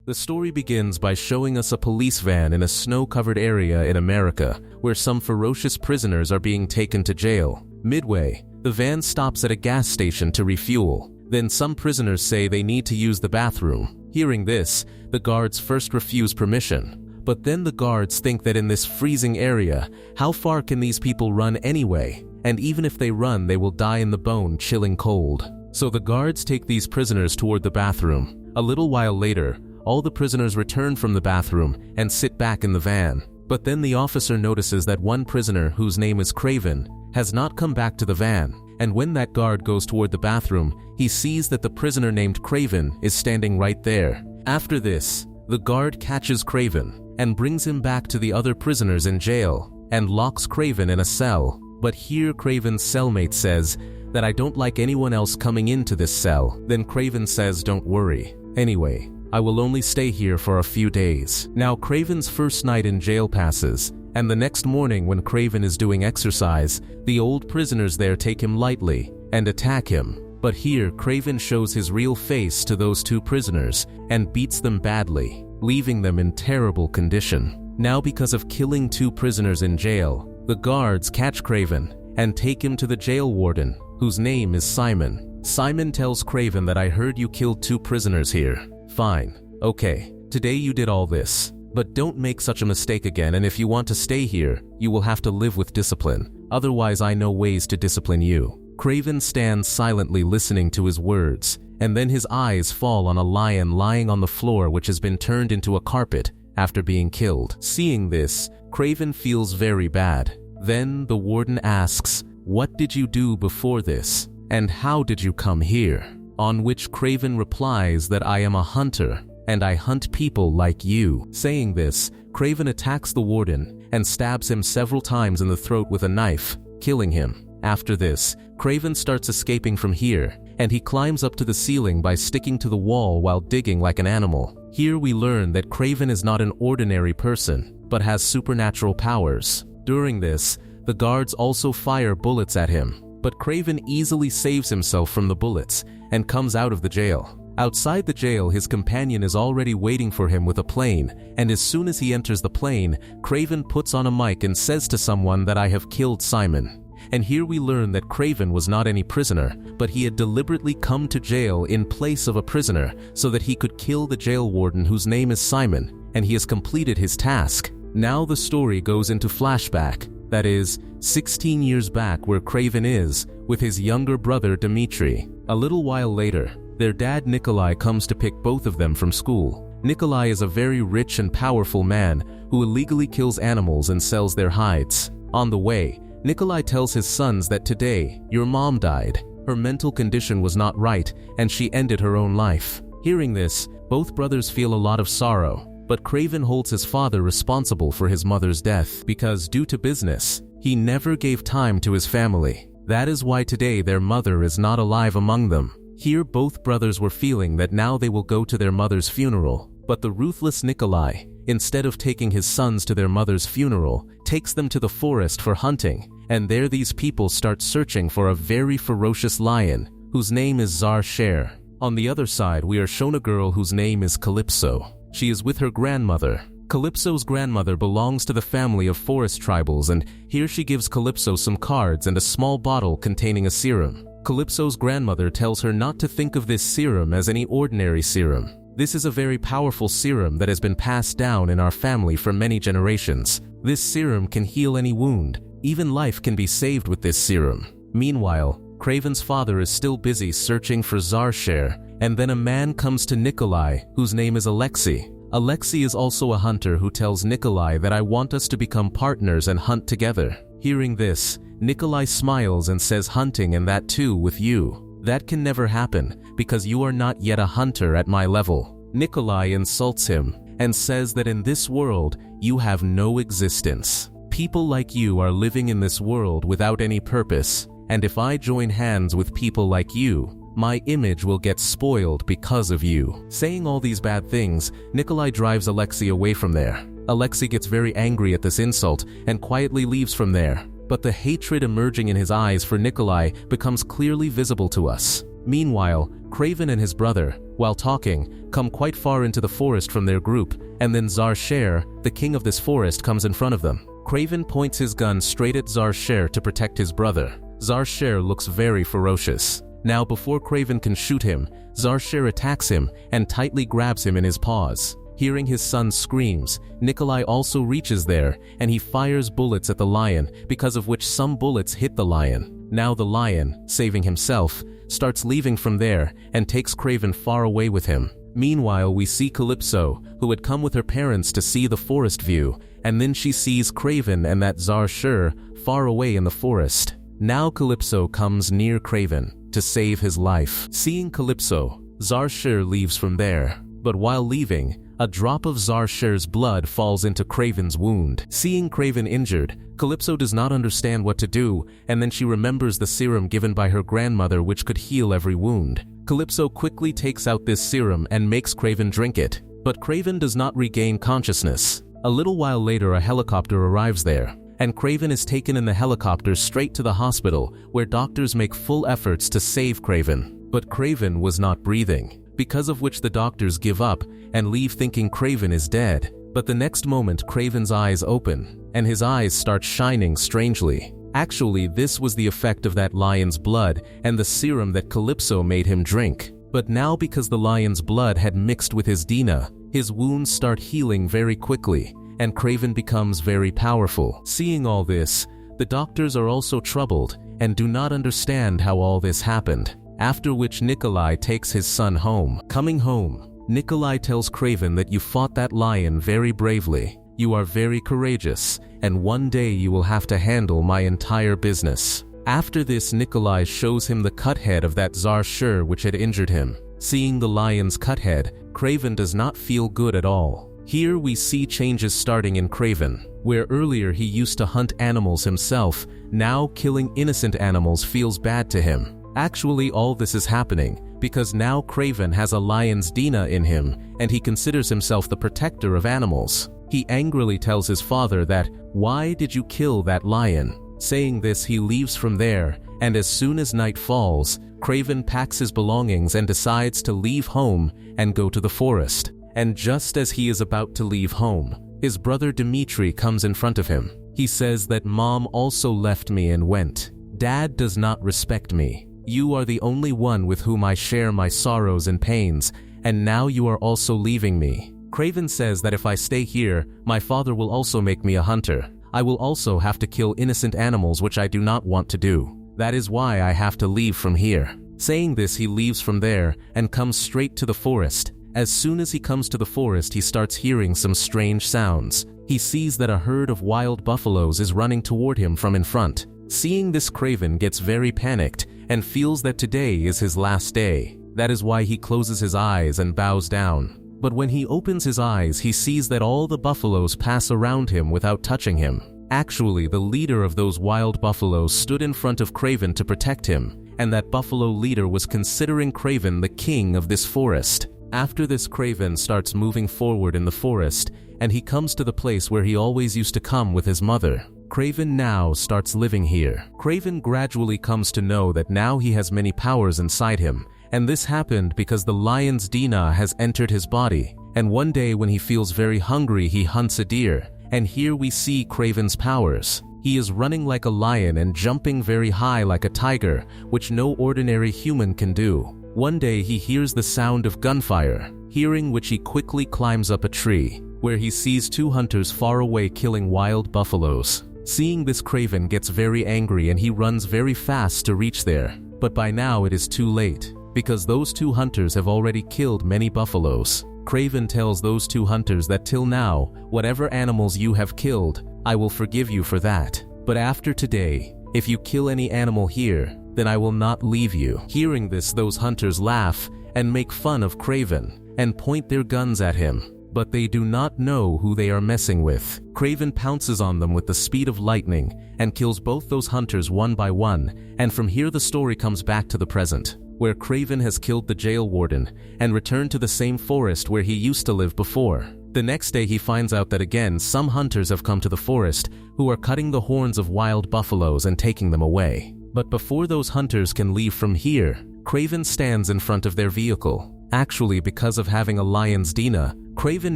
The story begins by showing us a police van in a snow-covered area in America, where some ferocious prisoners are being taken to jail. Midway, the van stops at a gas station to refuel. Then some prisoners say they need to use the bathroom. Hearing this, the guards first refuse permission. But then the guards think that in this freezing area, how far can these people run anyway? And even if they run, they will die in the bone, chilling cold. So the guards take these prisoners toward the bathroom. A little while later, all the prisoners return from the bathroom and sit back in the van. But then the officer notices that one prisoner, whose name is Craven, has not come back to the van. And when that guard goes toward the bathroom, he sees that the prisoner named Craven is standing right there. After this, the guard catches Craven and brings him back to the other prisoners in jail and locks Craven in a cell. But here Craven's cellmate says that I don't like anyone else coming into this cell. Then Craven says, don't worry. Anyway, I will only stay here for a few days. Now Craven's first night in jail passes, and the next morning when Craven is doing exercise, the old prisoners there take him lightly and attack him. But here Craven shows his real face to those two prisoners and beats them badly, leaving them in terrible condition. Now because of killing two prisoners in jail, the guards catch Craven and take him to the jail warden, whose name is Simon. Simon tells Craven that I heard you killed two prisoners here. Fine. Okay. Today you did all this. But don't make such a mistake again, and if you want to stay here, you will have to live with discipline. Otherwise I know ways to discipline you. Craven stands silently listening to his words, and then his eyes fall on a lion lying on the floor which has been turned into a carpet after being killed. Seeing this, Craven feels very bad. Then the warden asks, "What did you do before this? And how did you come here?" On which Craven replies that I am a hunter, and I hunt people like you. Saying this, Craven attacks the warden and stabs him several times in the throat with a knife, killing him. After this, Craven starts escaping from here, and he climbs up to the ceiling by sticking to the wall while digging like an animal. Here we learn that Craven is not an ordinary person, but has supernatural powers. During this, the guards also fire bullets at him, but Craven easily saves himself from the bullets and comes out of the jail. Outside the jail, his companion is already waiting for him with a plane, and as soon as he enters the plane, Craven puts on a mic and says to someone that I have killed Simon. And here we learn that Craven was not any prisoner, but he had deliberately come to jail in place of a prisoner so that he could kill the jail warden whose name is Simon, and he has completed his task. Now the story goes into flashback, that is, 16 years back where Craven is, with his younger brother Dmitri. A little while later, their dad Nikolai comes to pick both of them from school. Nikolai is a very rich and powerful man who illegally kills animals and sells their hides. On the way, Nikolai tells his sons that today, your mom died. Her mental condition was not right, and she ended her own life. Hearing this, both brothers feel a lot of sorrow, but Craven holds his father responsible for his mother's death because, due to business, he never gave time to his family. That is why today their mother is not alive among them. Here both brothers were feeling that now they will go to their mother's funeral, but the ruthless Nikolai, instead of taking his sons to their mother's funeral, takes them to the forest for hunting, and there these people start searching for a very ferocious lion, whose name is Czar Sher. On the other side, we are shown a girl whose name is Calypso. She is with her grandmother. Calypso's grandmother belongs to the family of forest tribals, and here she gives Calypso some cards and a small bottle containing a serum. Calypso's grandmother tells her not to think of this serum as any ordinary serum. This is a very powerful serum that has been passed down in our family for many generations. This serum can heal any wound. Even life can be saved with this serum. Meanwhile, Craven's father is still busy searching for Czar Sher, and then a man comes to Nikolai, whose name is Alexei. Alexei is also a hunter who tells Nikolai that I want us to become partners and hunt together. Hearing this, Nikolai smiles and says hunting and that too with you. That can never happen because you are not yet a hunter at my level. Nikolai insults him and says that in this world you have no existence. People like you are living in this world without any purpose, and if I join hands with people like you, my image will get spoiled because of you. Saying all these bad things, Nikolai drives Alexei away from there. Alexei gets very angry at this insult and quietly leaves from there. But the hatred emerging in his eyes for Nikolai becomes clearly visible to us. Meanwhile, Craven and his brother, while talking, come quite far into the forest from their group, and then Zarshir, the king of this forest, comes in front of them. Craven points his gun straight at Zarshir to protect his brother. Zarshir looks very ferocious. Now before Craven can shoot him, Zarshir attacks him and tightly grabs him in his paws. Hearing his son's screams, Nikolai also reaches there and he fires bullets at the lion, because of which some bullets hit the lion. Now the lion, saving himself, starts leaving from there and takes Craven far away with him. Meanwhile, we see Calypso, who had come with her parents to see the forest view, and then she sees Craven and that Zarshir far away in the forest. Now Calypso comes near Craven to save his life. Seeing Calypso, Zarshir leaves from there, but while leaving, a drop of Zarshir's blood falls into Craven's wound. Seeing Craven injured, Calypso does not understand what to do, and then she remembers the serum given by her grandmother which could heal every wound. Calypso quickly takes out this serum and makes Craven drink it, but Craven does not regain consciousness. A little while later, a helicopter arrives there, and Craven is taken in the helicopter straight to the hospital, where doctors make full efforts to save Craven. But Craven was not breathing, because of which the doctors give up and leave thinking Craven is dead. But the next moment Craven's eyes open, and his eyes start shining strangely. Actually, this was the effect of that lion's blood and the serum that Calypso made him drink. But now, because the lion's blood had mixed with his Dina, his wounds start healing very quickly, and Craven becomes very powerful. Seeing all this, the doctors are also troubled and do not understand how all this happened. After which Nikolai takes his son home. Coming home, Nikolai tells Craven that you fought that lion very bravely. You are very courageous, and one day you will have to handle my entire business. After this, Nikolai shows him the cut head of that Zarshir which had injured him. Seeing the lion's cut head, Craven does not feel good at all. Here we see changes starting in Craven, where earlier he used to hunt animals himself, now killing innocent animals feels bad to him. Actually, all this is happening because now Craven has a lion's Dina in him, and he considers himself the protector of animals. He angrily tells his father that, "Why did you kill that lion?" Saying this, he leaves from there, and as soon as night falls, Craven packs his belongings and decides to leave home and go to the forest. And just as he is about to leave home, his brother Dmitri comes in front of him. He says that Mom also left me and went. Dad does not respect me. You are the only one with whom I share my sorrows and pains, and now you are also leaving me. Craven says that if I stay here, my father will also make me a hunter. I will also have to kill innocent animals, which I do not want to do. That is why I have to leave from here. Saying this, he leaves from there and comes straight to the forest. As soon as he comes to the forest, he starts hearing some strange sounds. He sees that a herd of wild buffaloes is running toward him from in front. Seeing this, Craven gets very panicked and feels that today is his last day. That is why he closes his eyes and bows down. But when he opens his eyes, he sees that all the buffaloes pass around him without touching him. Actually, the leader of those wild buffaloes stood in front of Craven to protect him, and that buffalo leader was considering Craven the king of this forest. After this, Craven starts moving forward in the forest, and he comes to the place where he always used to come with his mother. Craven now starts living here. Craven gradually comes to know that now he has many powers inside him, and this happened because the lion's Dina has entered his body, and one day when he feels very hungry, he hunts a deer, and here we see Craven's powers. He is running like a lion and jumping very high like a tiger, which no ordinary human can do. One day he hears the sound of gunfire, hearing which he quickly climbs up a tree, where he sees two hunters far away killing wild buffaloes. Seeing this, Craven gets very angry and he runs very fast to reach there. But by now it is too late, because those two hunters have already killed many buffaloes. Craven tells those two hunters that till now, whatever animals you have killed, I will forgive you for that. But after today, if you kill any animal here, then I will not leave you. Hearing this, those hunters laugh and make fun of Craven and point their guns at him. But they do not know who they are messing with. Craven pounces on them with the speed of lightning and kills both those hunters one by one, and from here the story comes back to the present, where Craven has killed the jail warden and returned to the same forest where he used to live before. The next day he finds out that again some hunters have come to the forest who are cutting the horns of wild buffaloes and taking them away. But before those hunters can leave from here, Craven stands in front of their vehicle. Actually, because of having a lion's DNA, Craven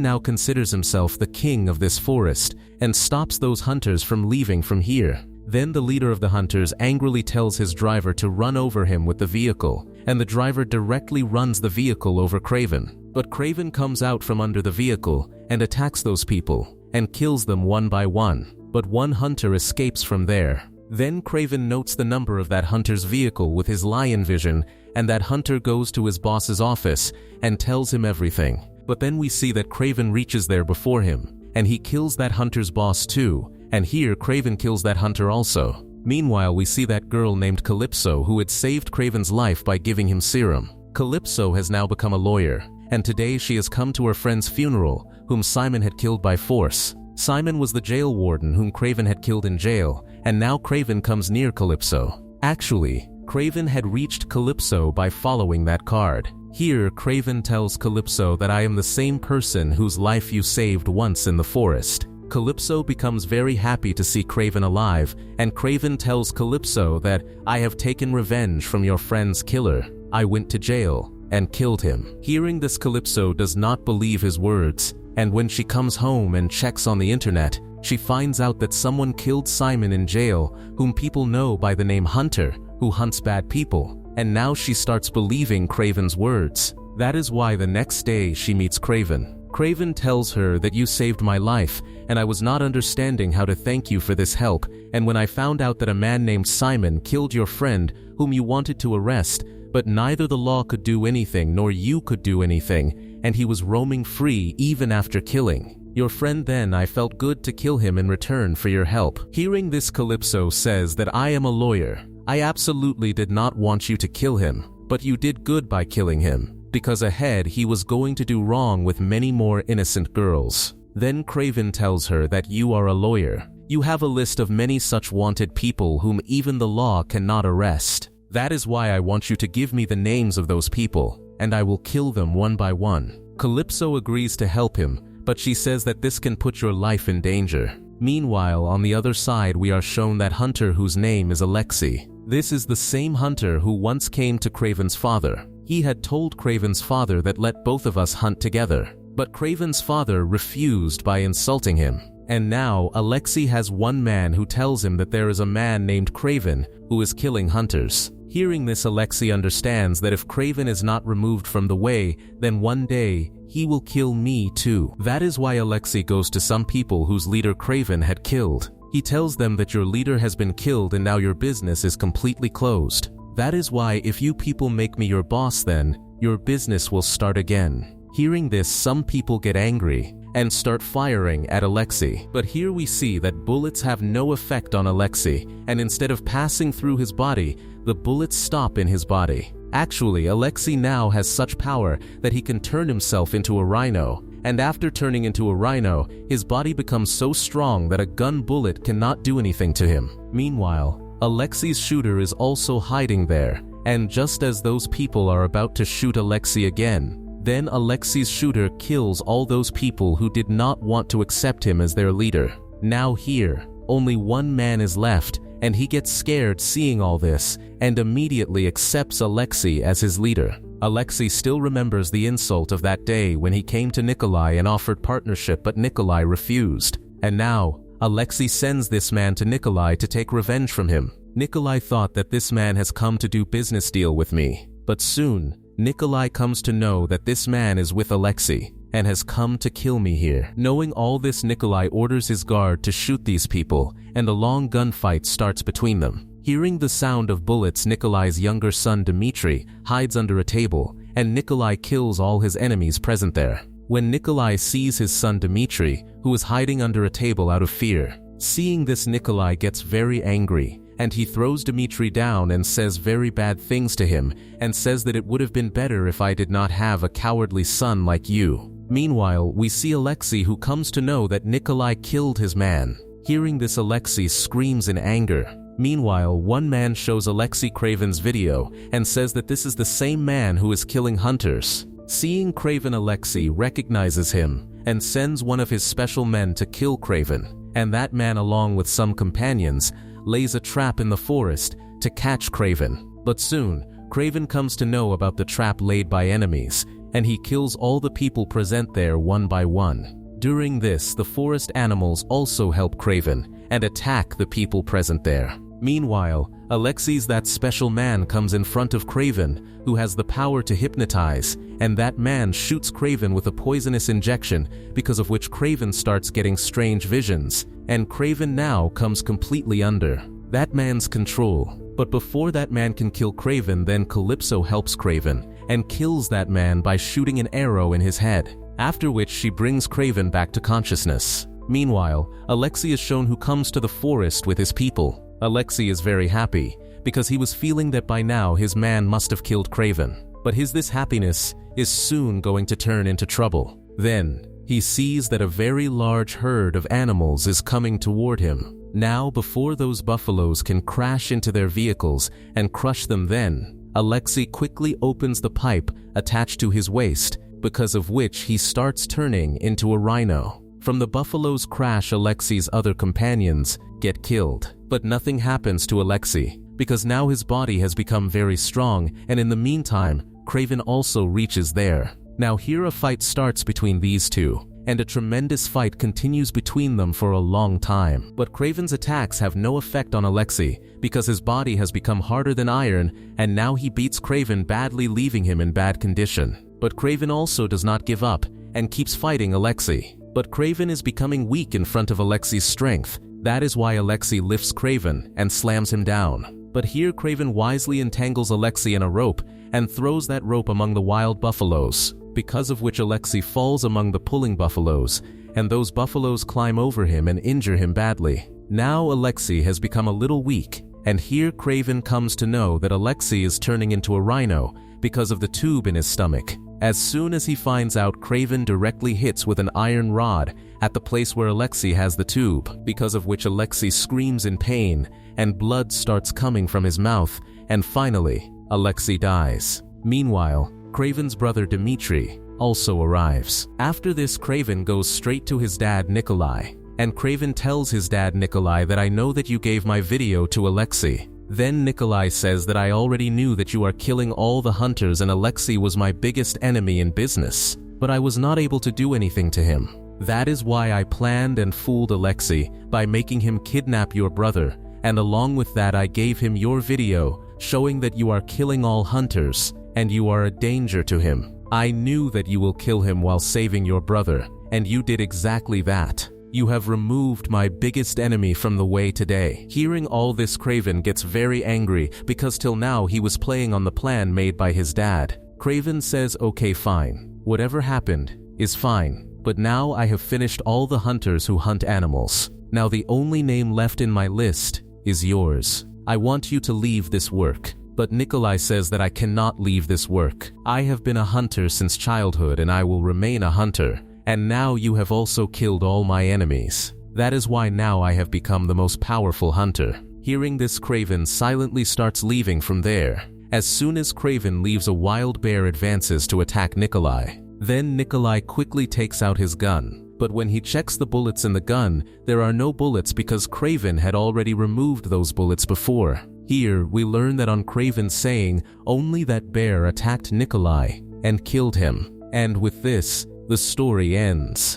now considers himself the king of this forest and stops those hunters from leaving from here. Then the leader of the hunters angrily tells his driver to run over him with the vehicle, and the driver directly runs the vehicle over Craven. But Craven comes out from under the vehicle and attacks those people and kills them one by one. But one hunter escapes from there. Then Craven notes the number of that hunter's vehicle with his lion vision, and that hunter goes to his boss's office and tells him everything. But then we see that Craven reaches there before him, and he kills that hunter's boss too, and here Craven kills that hunter also. Meanwhile, we see that girl named Calypso who had saved Craven's life by giving him serum. Calypso has now become a lawyer, and today she has come to her friend's funeral, whom Simon had killed by force. Simon was the jail warden whom Craven had killed in jail, and now Craven comes near Calypso. Actually, Craven had reached Calypso by following that card. Here, Craven tells Calypso that I am the same person whose life you saved once in the forest. Calypso becomes very happy to see Craven alive, and Craven tells Calypso that I have taken revenge from your friend's killer. I went to jail and killed him. Hearing this, Calypso does not believe his words, and when she comes home and checks on the internet, she finds out that someone killed Simon in jail, whom people know by the name Hunter, who hunts bad people, and now she starts believing Craven's words. That is why the next day she meets Craven. Craven tells her that you saved my life, and I was not understanding how to thank you for this help, and when I found out that a man named Simon killed your friend, whom you wanted to arrest, but neither the law could do anything nor you could do anything, and he was roaming free even after killing your friend, then I felt good to kill him in return for your help. Hearing this, Calypso says that I am a lawyer. I absolutely did not want you to kill him, but you did good by killing him, because ahead he was going to do wrong with many more innocent girls. Then Craven tells her that you are a lawyer. You have a list of many such wanted people whom even the law cannot arrest. That is why I want you to give me the names of those people, and I will kill them one by one. Calypso agrees to help him, but she says that this can put your life in danger. Meanwhile, on the other side, we are shown that hunter whose name is Alexei. This is the same hunter who once came to Craven's father. He had told Craven's father that let both of us hunt together, but Craven's father refused by insulting him. And now Alexei has one man who tells him that there is a man named Craven who is killing hunters. Hearing this, Alexei understands that if Craven is not removed from the way, then one day he will kill me too. That is why Alexei goes to some people whose leader Craven had killed. He tells them that your leader has been killed and now your business is completely closed. That is why if you people make me your boss, then your business will start again. Hearing this, some people get angry and start firing at Alexei. But here we see that bullets have no effect on Alexei, and instead of passing through his body, the bullets stop in his body. Actually, Alexei now has such power that he can turn himself into a rhino, and after turning into a rhino, his body becomes so strong that a gun bullet cannot do anything to him. Meanwhile, Alexei's shooter is also hiding there, and just as those people are about to shoot Alexei again, then Alexei's shooter kills all those people who did not want to accept him as their leader. Now here, only one man is left, and he gets scared seeing all this, and immediately accepts Alexei as his leader. Alexei still remembers the insult of that day when he came to Nikolai and offered partnership, but Nikolai refused. And now, Alexei sends this man to Nikolai to take revenge from him. Nikolai thought that this man has come to do business deal with me, but soon, Nikolai comes to know that this man is with Alexei and has come to kill me here. Knowing all this, Nikolai orders his guard to shoot these people, and a long gunfight starts between them. Hearing the sound of bullets, Nikolai's younger son Dmitri hides under a table, and Nikolai kills all his enemies present there. When Nikolai sees his son Dmitri, who is hiding under a table out of fear, seeing this, Nikolai gets very angry, and he throws Dmitri down and says very bad things to him, and says that it would have been better if I did not have a cowardly son like you. Meanwhile, we see Alexei, who comes to know that Nikolai killed his man. Hearing this, Alexei screams in anger. Meanwhile, one man shows Alexei Craven's video and says that this is the same man who is killing hunters. Seeing Craven, Alexei recognizes him and sends one of his special men to kill Craven, and that man, along with some companions, lays a trap in the forest to catch Craven. But soon, Craven comes to know about the trap laid by enemies, and he kills all the people present there one by one. During this, the forest animals also help Craven and attack the people present there. Meanwhile, Alexei's that special man comes in front of Craven, who has the power to hypnotize, and that man shoots Craven with a poisonous injection, because of which Craven starts getting strange visions, and Craven now comes completely under that man's control. But before that man can kill Craven, then Calypso helps Craven and kills that man by shooting an arrow in his head, after which she brings Craven back to consciousness. Meanwhile, Alexei is shown who comes to the forest with his people. Alexei is very happy, because he was feeling that by now his man must have killed Craven. But this happiness is soon going to turn into trouble. Then, he sees that a very large herd of animals is coming toward him. Now, before those buffaloes can crash into their vehicles and crush them, then Alexei quickly opens the pipe attached to his waist, because of which he starts turning into a rhino. From the buffalo's crash, Alexei's other companions get killed. But nothing happens to Alexei, because now his body has become very strong, and in the meantime, Craven also reaches there. Now here a fight starts between these two, and a tremendous fight continues between them for a long time. But Craven's attacks have no effect on Alexei, because his body has become harder than iron, and now he beats Craven badly, leaving him in bad condition. But Craven also does not give up, and keeps fighting Alexei. But Craven is becoming weak in front of Alexei's strength. That is why Alexei lifts Craven and slams him down. But here Craven wisely entangles Alexei in a rope and throws that rope among the wild buffaloes, because of which Alexei falls among the pulling buffaloes, and those buffaloes climb over him and injure him badly. Now Alexei has become a little weak, and here Craven comes to know that Alexei is turning into a rhino because of the tube in his stomach. As soon as he finds out, Craven directly hits with an iron rod at the place where Alexei has the tube, because of which Alexei screams in pain, and blood starts coming from his mouth, and finally, Alexei dies. Meanwhile, Craven's brother Dmitri also arrives. After this, Craven goes straight to his dad Nikolai, and Craven tells his dad Nikolai that I know that you gave my video to Alexei. Then Nikolai says that I already knew that you are killing all the hunters and Alexei was my biggest enemy in business, but I was not able to do anything to him. That is why I planned and fooled Alexei by making him kidnap your brother, and along with that I gave him your video showing that you are killing all hunters and you are a danger to him. I knew that you will kill him while saving your brother, and you did exactly that. You have removed my biggest enemy from the way today. Hearing all this, Craven gets very angry because till now he was playing on the plan made by his dad. Craven says, okay, fine. Whatever happened is fine. But now I have finished all the hunters who hunt animals. Now the only name left in my list is yours. I want you to leave this work. But Nikolai says that I cannot leave this work. I have been a hunter since childhood and I will remain a hunter. And now you have also killed all my enemies. That is why now I have become the most powerful hunter. Hearing this, Craven silently starts leaving from there. As soon as Craven leaves, a wild bear advances to attack Nikolai. Then Nikolai quickly takes out his gun. But when he checks the bullets in the gun, there are no bullets because Craven had already removed those bullets before. Here, we learn that on Craven saying, only that bear attacked Nikolai and killed him. And with this, the story ends.